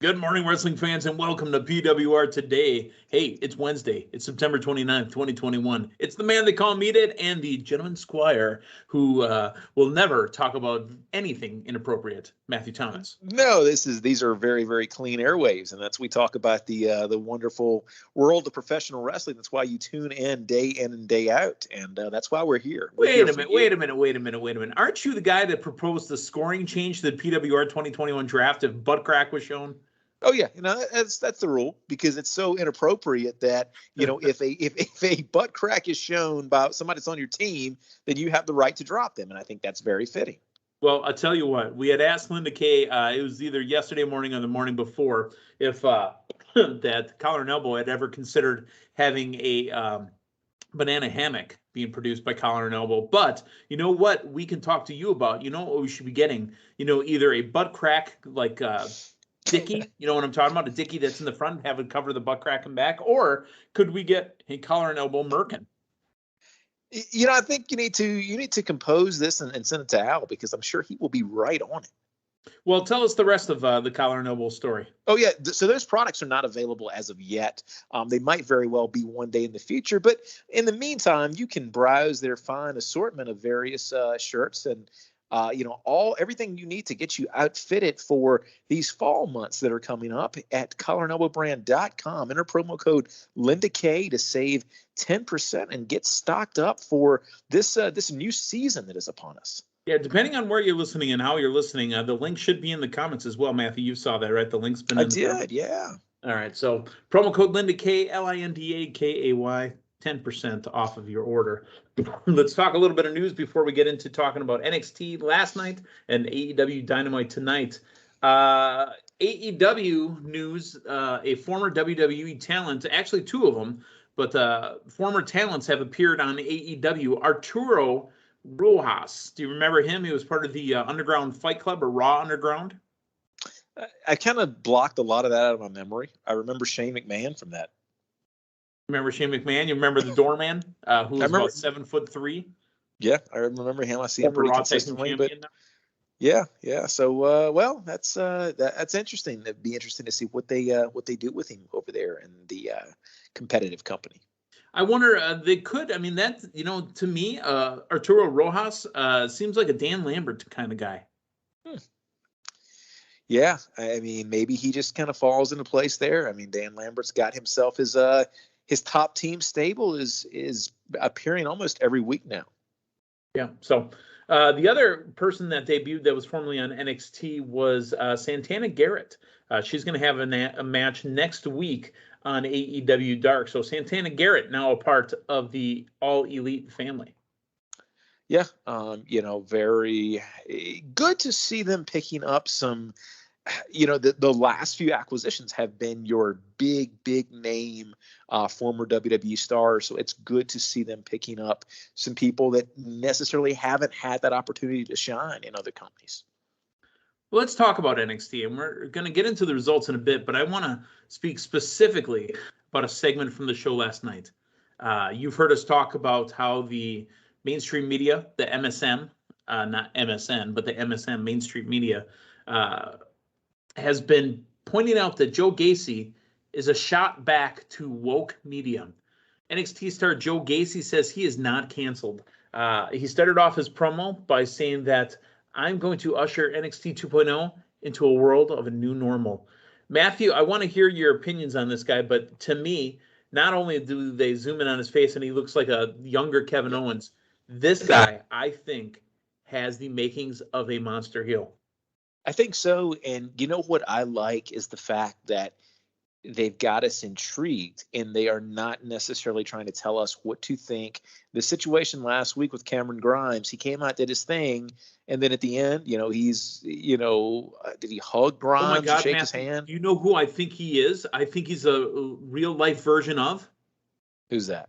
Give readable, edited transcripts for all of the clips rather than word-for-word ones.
Good morning, wrestling fans, and welcome to PWR today. Hey, it's Wednesday. It's September 29th, 2021. It's the man they call Meat It and the gentleman squire who will never talk about anything inappropriate, Matthew Thomas. No, these are very, very clean airwaves, and we talk about the wonderful world of professional wrestling. That's why you tune in and day out, and that's why we're here. Wait a minute. Aren't you the guy that proposed the scoring change to the PWR 2021 draft if butt crack was shown? Oh yeah, that's the rule, because it's so inappropriate that if a butt crack is shown by somebody that's on your team, then you have the right to drop them, and I think that's very fitting. Well, I'll tell you what, we had asked Linda Kay, it was either yesterday morning or the morning before, if that Collar and Elbow had ever considered having a banana hammock being produced by Collar and Elbow. But you know what we can talk to you about? You know what we should be getting? Either a butt crack like Dickie, you know what I'm talking about? A Dickie that's in the front, have it cover the butt crack and back, or could we get a Collar and Elbow merkin? I think you need to compose this and send it to Al, because I'm sure he will be right on it. Well, tell us the rest of the Collar and Elbow story. Oh yeah, so those products are not available as of yet. They might very well be one day in the future, but in the meantime, you can browse their fine assortment of various shirts and everything you need to get you outfitted for these fall months that are coming up at collarandelbowbrand.com. Enter promo code Linda K to save 10% and get stocked up for this new season that is upon us. Yeah, depending on where you're listening and how you're listening, the link should be in the comments as well, Matthew. You saw that, right? The link's been in the comments. Yeah. All right, so promo code Linda K, LINDAKAY, 10% off of your order. Let's talk a little bit of news before we get into talking about NXT last night and AEW Dynamite tonight. AEW news, a former WWE talent, actually two of them, but former talents have appeared on AEW. Arturo Rojas, do you remember him? He was part of the Underground Fight Club, or Raw Underground. I kind of blocked a lot of that out of my memory. I remember Shane McMahon from that. Remember Shane McMahon? You remember the Doorman, who was about 7'3"? Yeah, I remember him. I see him pretty consistently. But yeah. So, that's interesting. It'd be interesting to see what they do with him over there in the competitive company. I wonder, they could. I mean, that to me, Arturo Rojas seems like a Dan Lambert kind of guy. Yeah, I mean, maybe he just kind of falls into place there. I mean, Dan Lambert's got himself his top team stable is appearing almost every week now. Yeah. So the other person that debuted that was formerly on NXT was Santana Garrett. She's going to have a match next week on AEW Dark. So Santana Garrett now a part of the All Elite family. Yeah. Very good to see them picking up some. The last few acquisitions have been your big name former WWE stars. So it's good to see them picking up some people that necessarily haven't had that opportunity to shine in other companies. Well, let's talk about NXT, and we're going to get into the results in a bit, but I want to speak specifically about a segment from the show last night. You've heard us talk about how the mainstream media, the MSM, not MSN, but the MSM mainstream media, has been pointing out that Joe Gacy is a shot back to woke media. NXT star Joe Gacy says he is not canceled. He started off his promo by saying that I'm going to usher NXT 2.0 into a world of a new normal. Matthew, I want to hear your opinions on this guy, but to me, not only do they zoom in on his face and he looks like a younger Kevin Owens, this guy, I think, has the makings of a monster heel. I think so. And what I like is the fact that they've got us intrigued, and they are not necessarily trying to tell us what to think. The situation last week with Cameron Grimes, he came out, did his thing, and then at the end, he's, did he hug Grimes? Oh my God, shake Matthew, his hand? You know who I think he is? I think he's a real life version of. Who's that?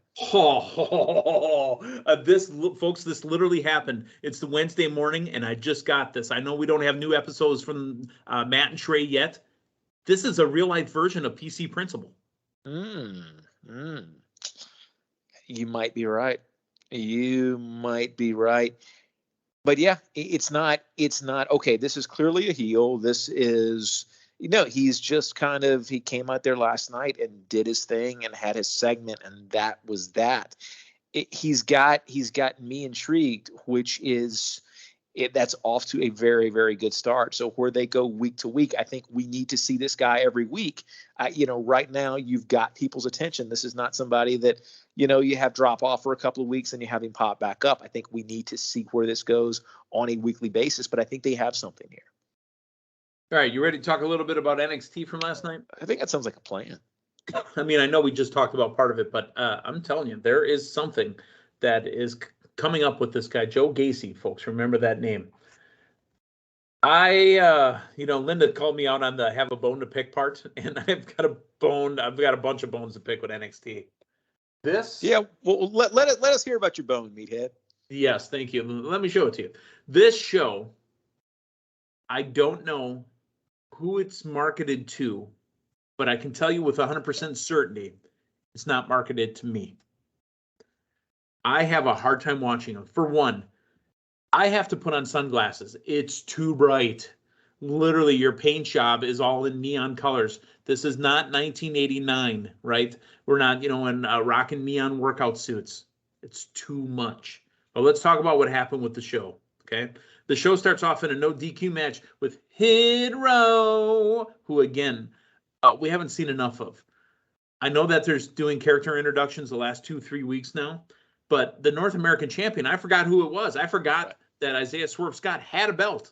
This literally happened. It's the Wednesday morning, and I just got this. I know we don't have new episodes from Matt and Trey yet. This is a real life version of PC Principle. You might be right. But yeah, it's not okay. This is clearly a heel. This is he's just he came out there last night and did his thing and had his segment, and that was that. He's got me intrigued, which is that's off to a very, very good start. So where they go week to week, I think we need to see this guy every week. Right now you've got people's attention. This is not somebody that, you have drop off for a couple of weeks and you have him pop back up. I think we need to see where this goes on a weekly basis, but I think they have something here. All right. You ready to talk a little bit about NXT from last night? I think that sounds like a plan. I mean, I know we just talked about part of it, but I'm telling you, there is something that is coming up with this guy, Joe Gacy, folks. Remember that name. Linda called me out on the have a bone to pick part, and I've got a bunch of bones to pick with NXT. Yeah, well, let us hear about your bone, meathead. Yes, thank you. Let me show it to you. This show, I don't know who it's marketed to, but I can tell you with 100% certainty, it's not marketed to me. I have a hard time watching them. For one, I have to put on sunglasses. It's too bright. Literally, your paint job is all in neon colors. This is not 1989, right? We're not, in rocking neon workout suits. It's too much. But let's talk about what happened with the show, okay? The show starts off in a no DQ match with Hit Row, who, again, we haven't seen enough of. I know that there's doing character introductions the last 2-3 weeks now, but the North American champion, I forgot who it was. I forgot that Isaiah Swerve Scott had a belt.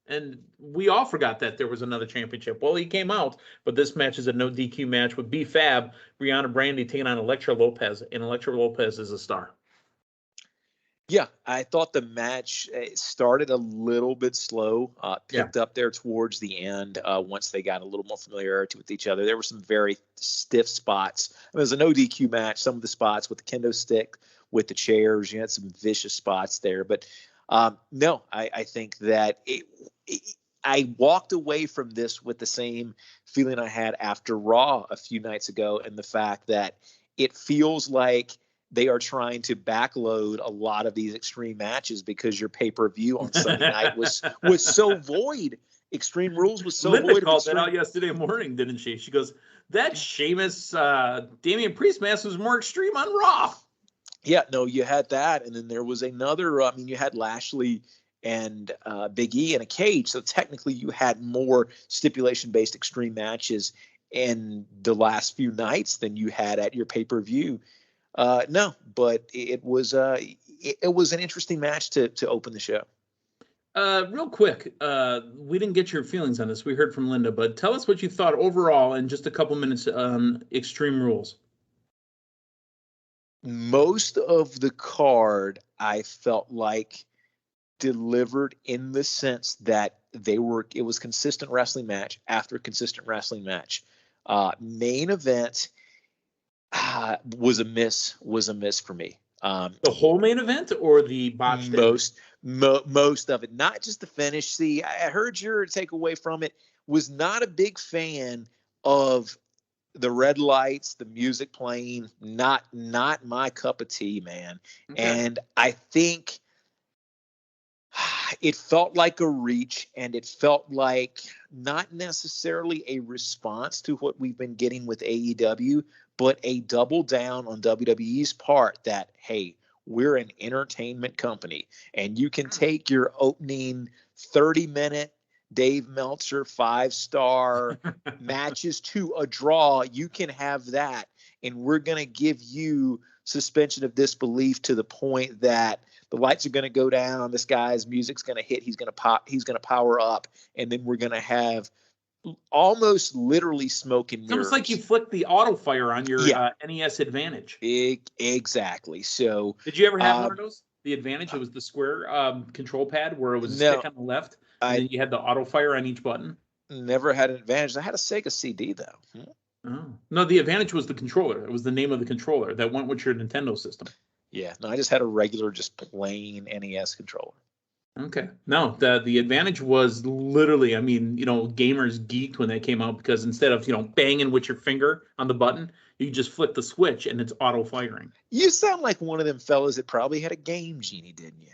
And we all forgot that there was another championship. Well, he came out, but this match is a no DQ match with B-Fab, Brianna Brandy taking on Elektra Lopez, and Elektra Lopez is a star. Yeah, I thought the match started a little bit slow, picked up there towards the end once they got a little more familiarity with each other. There were some very stiff spots. It was a no DQ match. Some of the spots with the kendo stick, with the chairs, you had some vicious spots there. But no, I think that I walked away from this with the same feeling I had after Raw a few nights ago, and the fact that it feels like they are trying to backload a lot of these extreme matches because your pay-per-view on Sunday night was so void. Extreme Rules was so Linda void. Called that out yesterday morning, didn't she? She goes, that Sheamus Damian Priest match was more extreme on Raw. Yeah, no, you had that, and then there was another. You had Lashley and Big E in a cage, so technically you had more stipulation-based extreme matches in the last few nights than you had at your pay-per-view. No, but it was an interesting match to open the show. Real quick, we didn't get your feelings on this. We heard from Linda, but tell us what you thought overall in just a couple minutes on Extreme Rules. Most of the card I felt like delivered in the sense that it was consistent wrestling match after consistent wrestling match. Main event was a miss for me. The whole main event or the botched most of it, not just the finish. See, I heard your takeaway from it was not a big fan of the red lights, the music playing, not my cup of tea, man. Okay. And I think it felt like a reach, and it felt like not necessarily a response to what we've been getting with AEW, but a double down on WWE's part that, hey, we're an entertainment company, and you can take your opening 30-minute Dave Meltzer 5-star matches to a draw. You can have that, and we're going to give you suspension of disbelief to the point that the lights are going to go down, this guy's music's going to hit, he's going to pop, he's going to power up, and then we're going to have almost literally smoke and mirrors. It's almost like you flicked the auto fire on your NES Advantage. Exactly. So did you ever have one of those? The Advantage, it was the square control pad where it was a stick on the left, and then you had the auto fire on each button. Never had an Advantage. I had a Sega CD though. Oh. No, the Advantage was the controller. It was the name of the controller that went with your Nintendo system. Yeah, no, I just had a regular, just plain NES controller. Okay. No, the Advantage was literally, I mean, gamers geeked when they came out because instead of, banging with your finger on the button, you just flip the switch and it's auto firing. You sound like one of them fellas that probably had a Game Genie, didn't you?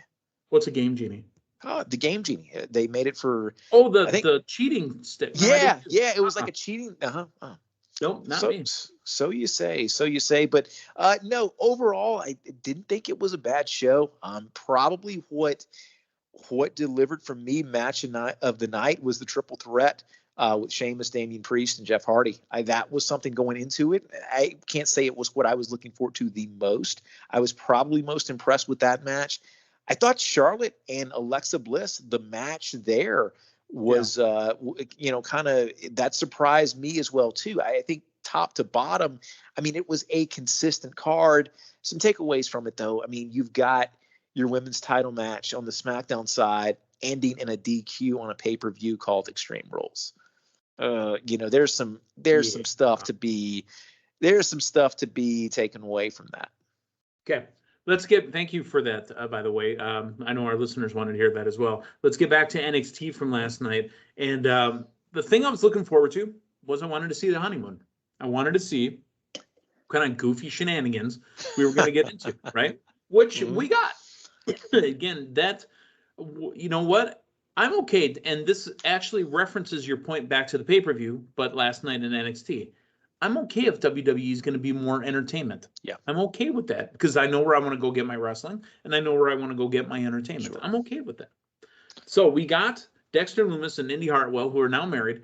What's a Game Genie? The Game Genie. They made it for. Oh, I think, the cheating stick. No, yeah, it was like a cheating. Nope, not So, me. so you say, but no. Overall, I didn't think it was a bad show. Probably what delivered for me match of the night was the triple threat with Sheamus, Damian Priest, and Jeff Hardy. That was something going into it. I can't say it was what I was looking forward to the most. I was probably most impressed with that match. I thought Charlotte and Alexa Bliss, the match there was, kind of, that surprised me as well too. I think top to bottom, I mean, it was a consistent card. Some takeaways from it though. I mean, you've got your women's title match on the SmackDown side ending in a DQ on a pay-per-view called Extreme Rules. There's some stuff to be taken away from that. Okay. Thank you for that, by the way. I know our listeners wanted to hear that as well. Let's get back to NXT from last night. And the thing I was looking forward to was I wanted to see the honeymoon. I wanted to see what kind of goofy shenanigans we were going to get into, right? Which we got. Again, you know what? I'm okay. And this actually references your point back to the pay-per-view, but last night in NXT. I'm okay if WWE is going to be more entertainment. Yeah. I'm okay with that because I know where I want to go get my wrestling and I know where I want to go get my entertainment. Sure. I'm okay with that. So we got Dexter Lumis and Indy Hartwell, who are now married.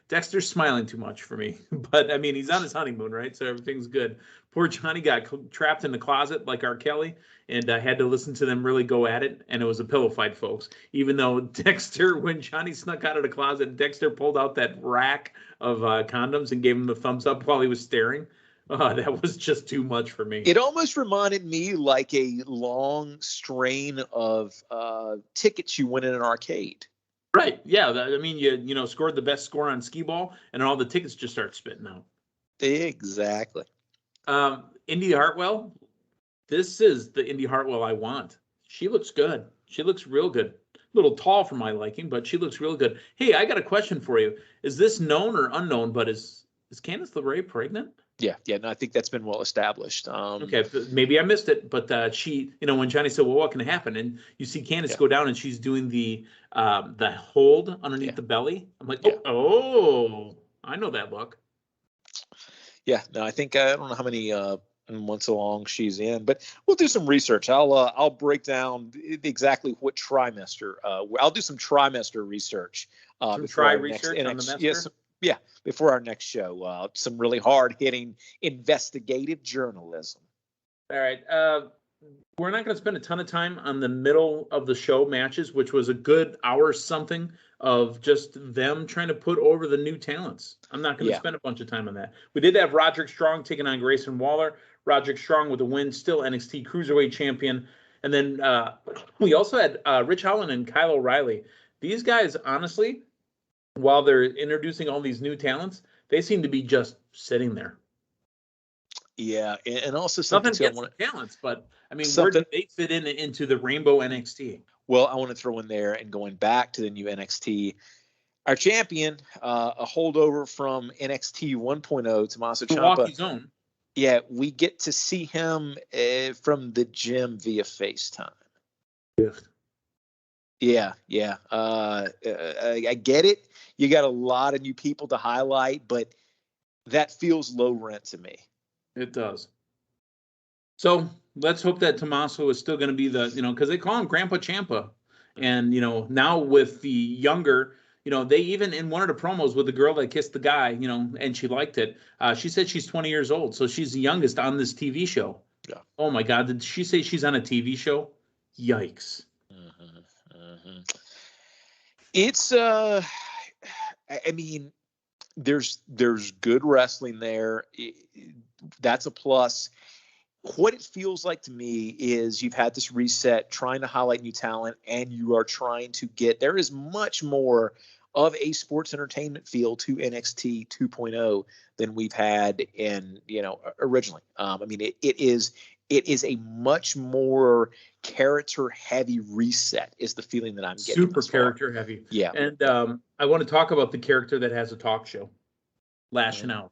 Dexter's smiling too much for me, but I mean, he's on his honeymoon, right? So everything's good. Poor Johnny got trapped in the closet like R. Kelly and had to listen to them really go at it. And it was a pillow fight, folks. Even though Dexter, when Johnny snuck out of the closet, Dexter pulled out that rack of condoms and gave him the thumbs up while he was staring. That was just too much for me. It almost reminded me like a long strain of tickets you win in an arcade. Right. Yeah. I mean, you scored the best score on skee ball, and all the tickets just start spitting out. Exactly. Indy Hartwell. This is the Indy Hartwell I want. She looks good. She looks real good. A little tall for my liking, but she looks real good. Hey, I got a question for you. Is this known or unknown? But is Candice LeRae pregnant? Yeah. No, I think that's been well established. Okay, maybe I missed it, but she, when Johnny said, "Well, what can happen?" and you see Candice go down and she's doing the hold underneath the belly. I'm like, oh, I know that look. Yeah, no, I think I don't know how many months along she's in, but we'll do some research. I'll break down exactly what trimester. I'll do some trimester research. Research on the yes. Yeah, before our next show, some really hard-hitting investigative journalism. All right. We're not going to spend a ton of time on the middle of the show matches, which was a good hour something of just them trying to put over the new talents. I'm not going to spend a bunch of time on that. We did have Roderick Strong taking on Grayson Waller. Roderick Strong with a win, still NXT Cruiserweight Champion. And then we also had Rich Holland and Kyle O'Reilly. These guys, honestly, while they're introducing all these new talents, they seem to be just sitting there. Yeah, and also something talents, but I mean, where do they fit into the Rainbow NXT? Well, I want to throw in there, and going back to the new NXT, our champion, a holdover from NXT 1.0, Tommaso Ciampa. Milwaukee's own. Yeah, we get to see him from the gym via FaceTime. Yeah. I get it. You got a lot of new people to highlight, but that feels low rent to me. It does. So let's hope that Tommaso is still going to be because they call him Grandpa Ciampa. And, now with the younger, they even in one of the promos with the girl that kissed the guy, and she liked it. She said she's 20 years old. So she's the youngest on this TV show. Yeah. Oh, my God. Did she say she's on a TV show? Yikes. It's, I mean, there's good wrestling there. That's a plus. What it feels like to me is you've had this reset, trying to highlight new talent, and you are trying to there is much more of a sports entertainment feel to NXT 2.0 than we've had originally. I mean, it is a much more character heavy reset is the feeling that I'm getting. Super character heavy. Yeah. And I want to talk about the character that has a talk show, Lashing Out.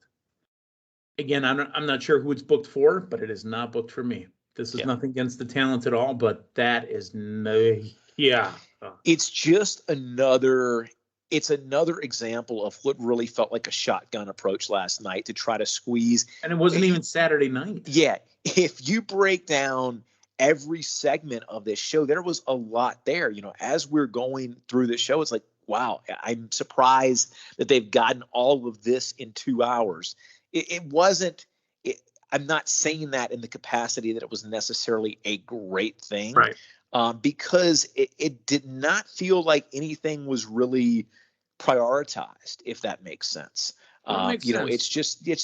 Again, I'm not sure who it's booked for, but it is not booked for me. This is nothing against the talent at all, but that is no, yeah. It's just another example of what really felt like a shotgun approach last night to try to squeeze. And it wasn't even Saturday night. Yeah. If you break down every segment of this show, there was a lot there. As we're going through the show, it's like, wow, I'm surprised that they've gotten all of this in 2 hours. It wasn't, I'm not saying that in the capacity that it was necessarily a great thing. Right. Because it did not feel like anything was really prioritized, if that makes sense. Makes sense. It's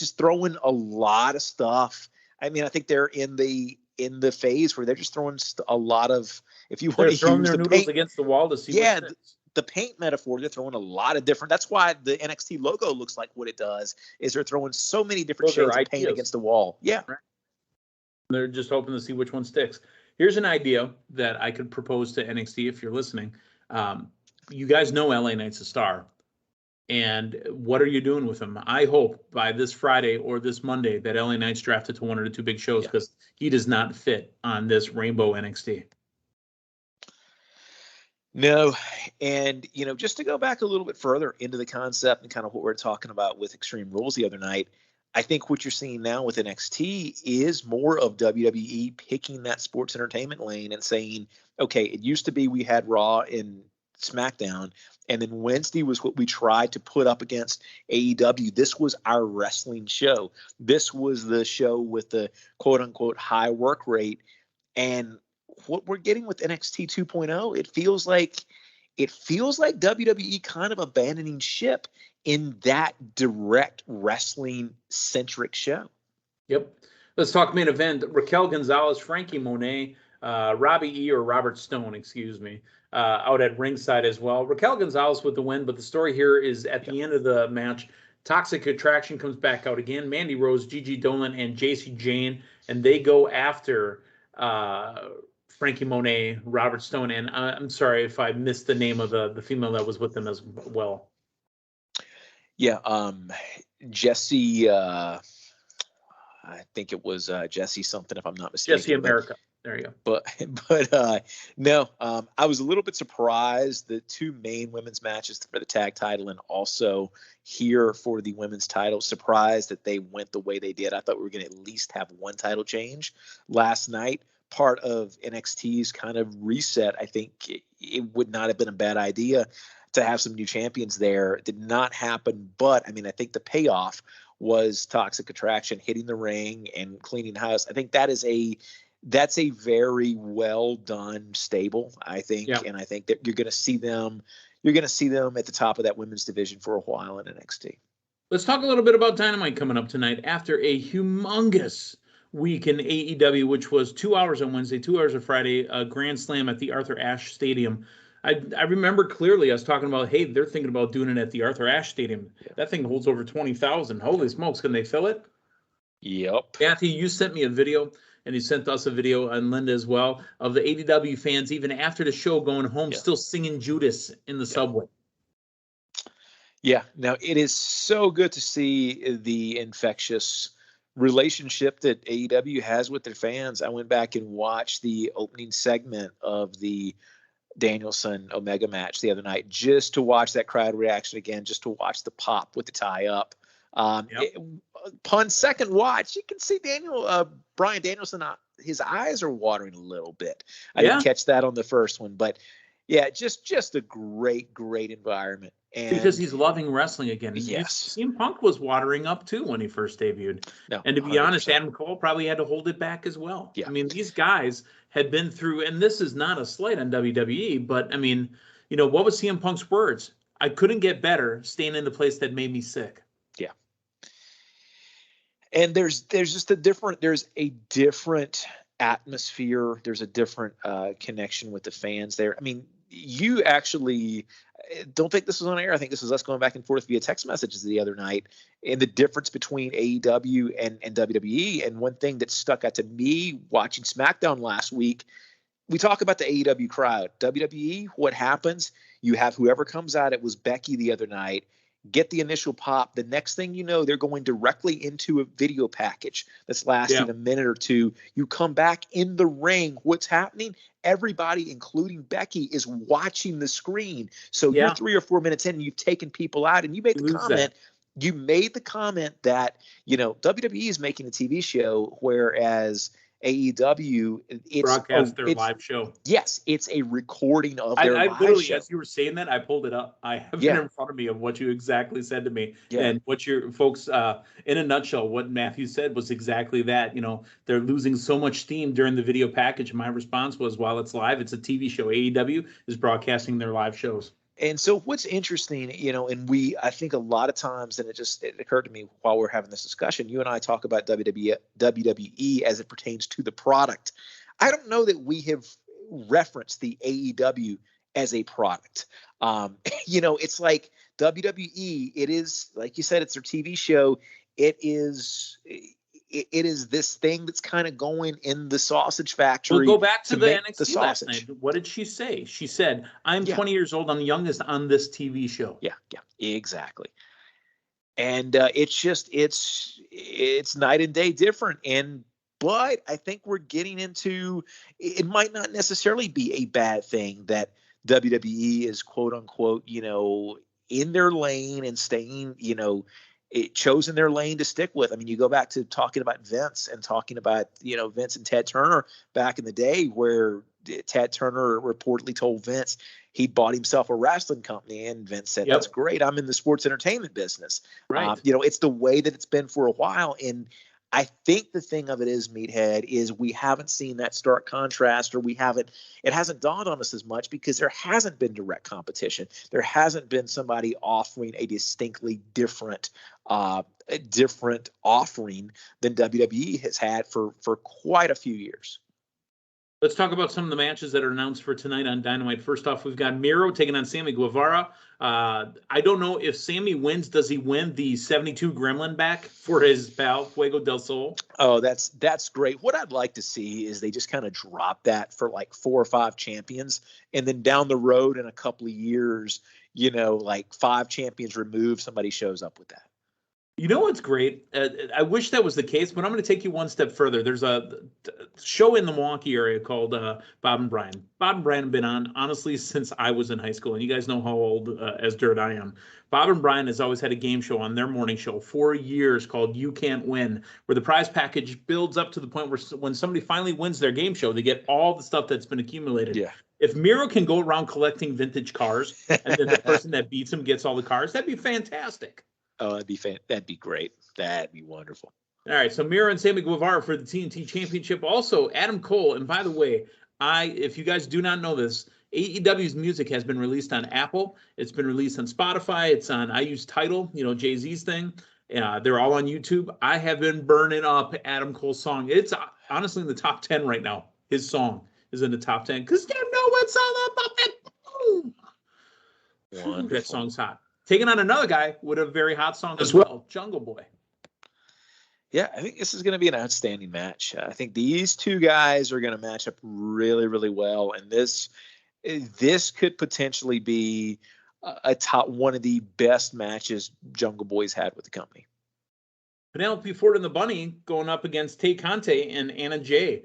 just throwing a lot of stuff. I mean, I think they're in the phase where they're just throwing a lot of, if you want to throwing use their the noodles paint against the wall to see. Yeah, the paint metaphor, they're throwing a lot of different. That's why the NXT logo looks like what it does. Is they're throwing so many different shades of paint against the wall. Yeah, right. They're just hoping to see which one sticks. Here's an idea that I could propose to NXT if you're listening. You guys know LA Knight's a star. And what are you doing with him? I hope by this Friday or this Monday that LA Knight's drafted to one of the two big shows, because he does not fit on this Rainbow NXT. No. And, just to go back a little bit further into the concept and kind of what we're talking about with Extreme Rules the other night, I think what you're seeing now with NXT is more of WWE picking that sports entertainment lane and saying, okay, it used to be we had Raw and SmackDown, and then Wednesday was what we tried to put up against AEW. This was our wrestling show. This was the show with the quote unquote high work rate. And what we're getting with NXT 2.0, it feels like WWE kind of abandoning ship in that direct wrestling centric show. Yep. Let's talk main event. Raquel Gonzalez, Frankie Monet, Robbie E. or Robert Stone, excuse me, out at ringside as well. Raquel Gonzalez with the win, but the story here is at the end of the match, Toxic Attraction comes back out again. Mandy Rose, Gigi Dolan, and Jacy Jane, and they go after Frankie Monet, Robert Stone, and I'm sorry if I missed the name of the female that was with them as well. Yeah, Jesse, I think it was Jesse something, if I'm not mistaken. Jesse America. There you go. But no, I was a little bit surprised. The two main women's matches for the tag title and also here for the women's title, surprised that they went the way they did. I thought we were going to at least have one title change last night. Part of NXT's kind of reset, I think it would not have been a bad idea to have some new champions there. It did not happen, but I mean, I think the payoff was Toxic Attraction hitting the ring and cleaning house. I think that's a very well done stable, I think. Yeah. And I think that you're going to see them at the top of that women's division for a while in NXT. Let's talk a little bit about Dynamite coming up tonight after a humongous week in AEW, which was 2 hours on Wednesday, 2 hours on Friday, a Grand Slam at the Arthur Ashe Stadium. I remember clearly I was talking about, hey, they're thinking about doing it at the Arthur Ashe Stadium. Yeah. That thing holds over 20,000. Holy smokes, can they fill it? Yep. Kathy, you sent me a video, and you sent us a video, and Linda as well, of the AEW fans, even after the show, going home, still singing Judas in the subway. Yeah, now it is so good to see the infectious relationship that AEW has with their fans. I went back and watched the opening segment of the Danielson Omega match the other night just to watch that crowd reaction again, just to watch the pop with the tie up. Upon second watch, you can see Bryan Danielson, his eyes are watering a little bit. I didn't catch that on the first one, but yeah, just a great environment. And because he's loving wrestling again. Yes. CM Punk was watering up too when he first debuted. No, and to be 100%. Honest, Adam Cole probably had to hold it back as well. Yeah. I mean, these guys had been through, and this is not a slight on WWE, but I mean, what was CM Punk's words? I couldn't get better staying in the place that made me sick. Yeah. And there's just a different atmosphere. There's a different connection with the fans there. I mean, you actually don't think this was on air. I think this was us going back and forth via text messages the other night, and the difference between AEW and WWE. And one thing that stuck out to me watching SmackDown last week, we talk about the AEW crowd. WWE, what happens? You have whoever comes out. It was Becky the other night, get the initial pop. The next thing you know, they're going directly into a video package that's lasting a minute or two. You come back in the ring. What's happening? Everybody, including Becky, is watching the screen. So you're 3 or 4 minutes in and you've taken people out, and you made the comment. You made the comment that, WWE is making a TV show, whereas AEW, it's their live show. Yes, it's a recording of their live literally, show. as you were saying that, I pulled it up. I have it in front of me of what you exactly said to me. And what your folks, in a nutshell, what Matthew said was exactly that. They're losing so much steam during the video package. My response was, while it's live, it's a TV show. AEW is broadcasting their live shows. And so what's interesting, and I think a lot of times, and it occurred to me while we're having this discussion, you and I talk about WWE as it pertains to the product. I don't know that we have referenced the AEW as a product. It's like WWE, it is, like you said, it's their TV show. It is this thing that's kind of going in the sausage factory. We'll go back to the NXT last night. What did she say? She said, I'm 20 years old. I'm the youngest on this TV show. Yeah, exactly. And it's night and day different. But I think we're getting into, it might not necessarily be a bad thing that WWE is, quote unquote, in their lane and staying, chosen their lane to stick with. I mean, you go back to talking about Vince and talking about, Vince and Ted Turner back in the day, where Ted Turner reportedly told Vince he bought himself a wrestling company, and Vince said, that's great. I'm in the sports entertainment business. Right. It's the way that it's been for a while. And I think the thing of it is, Meathead, is we haven't seen that stark contrast, or it hasn't dawned on us as much because there hasn't been direct competition. There hasn't been somebody offering a distinctly different offering than WWE has had for quite a few years. Let's talk about some of the matches that are announced for tonight on Dynamite. First off, we've got Miro taking on Sammy Guevara. I don't know if Sammy wins. Does he win the 72 Gremlin back for his pal, Fuego del Sol? Oh, that's great. What I'd like to see is they just kind of drop that for like 4 or 5 champions. And then down the road in a couple of years, like 5 champions removed, somebody shows up with that. You know what's great? I wish that was the case, but I'm going to take you one step further. There's a show in the Milwaukee area called Bob and Brian. Bob and Brian have been on, honestly, since I was in high school. And you guys know how old as dirt I am. Bob and Brian has always had a game show on their morning show for years called You Can't Win, where the prize package builds up to the point where when somebody finally wins their game show, they get all the stuff that's been accumulated. Yeah. If Miro can go around collecting vintage cars and then the person that beats him gets all the cars, that'd be fantastic. Oh, that'd be great. That'd be wonderful. All right, so Miro and Sammy Guevara for the TNT Championship. Also, Adam Cole. And by the way, if you guys do not know this, AEW's music has been released on Apple. It's been released on Spotify. It's on, I use Tidal, Jay-Z's thing. They're all on YouTube. I have been burning up Adam Cole's song. It's honestly in the top 10 right now. His song is in the top 10 because you know what's all about that. Wonderful. That song's hot. Taking on another guy with a very hot song as well, Jungle Boy. Yeah, I think this is going to be an outstanding match. I think these two guys are going to match up really, really well, and this could potentially be one of the best matches Jungle Boy's had with the company. Penelope Ford and the Bunny going up against Tay Conte and Anna Jay.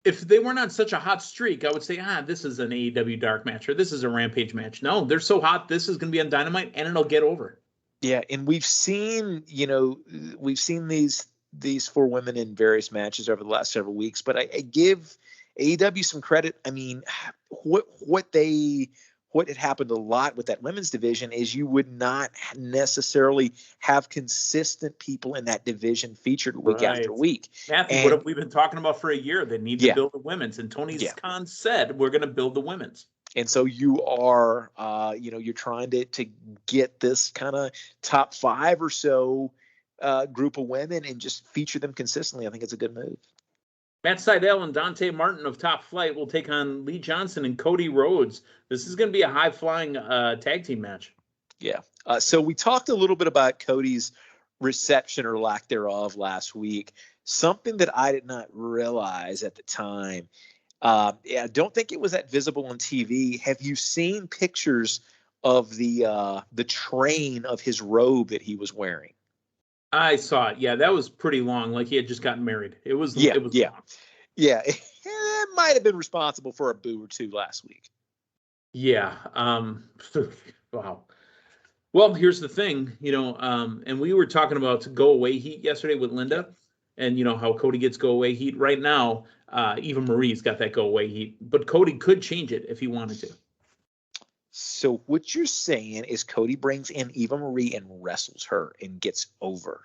If they weren't on such a hot streak, I would say, this is an AEW dark match or this is a Rampage match. No, they're so hot. This is going to be on Dynamite and it'll get over. Yeah. And we've seen these 4 women in various matches over the last several weeks, but I give AEW some credit. I mean, what had happened a lot with that women's division is you would not necessarily have consistent people in that division featured week after week. Matthew, what have we been talking about for a year? They need to build the women's. And Tony Khan said, we're going to build the women's. And so you are, you're trying to get this kind of top 5 or so group of women and just feature them consistently. I think it's a good move. Matt Sydal and Dante Martin of Top Flight will take on Lee Johnson and Cody Rhodes. This is going to be a high-flying tag team match. Yeah. So we talked a little bit about Cody's reception or lack thereof last week. Something that I did not realize at the time. I don't think it was that visible on TV. Have you seen pictures of the train of his robe that he was wearing. I saw it. Yeah, that was pretty long. Like he had just gotten married. It was Yeah. long. Yeah. It might have been responsible for a boo or two last week. Yeah. Wow. Well, here's the thing, and we were talking about go away heat yesterday with Linda, and how Cody gets go away heat. Right now, Eva Marie's got that go away heat, but Cody could change it if he wanted to. So what you're saying is Cody brings in Eva Marie and wrestles her and gets over.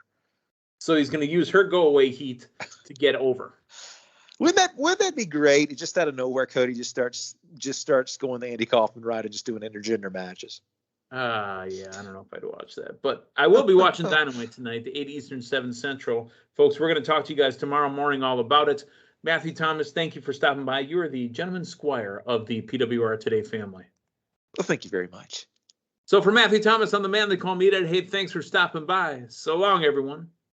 So he's going to use her go away heat to get over. Wouldn't that be great? Just out of nowhere, Cody just starts going the Andy Kaufman ride and just doing intergender matches. Yeah, I don't know if I'd watch that, but I will be watching Dynamite tonight, the 8 Eastern, 7 Central. Folks, we're going to talk to you guys tomorrow morning all about it. Matthew Thomas, thank you for stopping by. You are the gentleman squire of the PWR Today family. Well, thank you very much. So for Matthew Thomas, I'm the man they call me. Hey, thanks for stopping by. So long, everyone.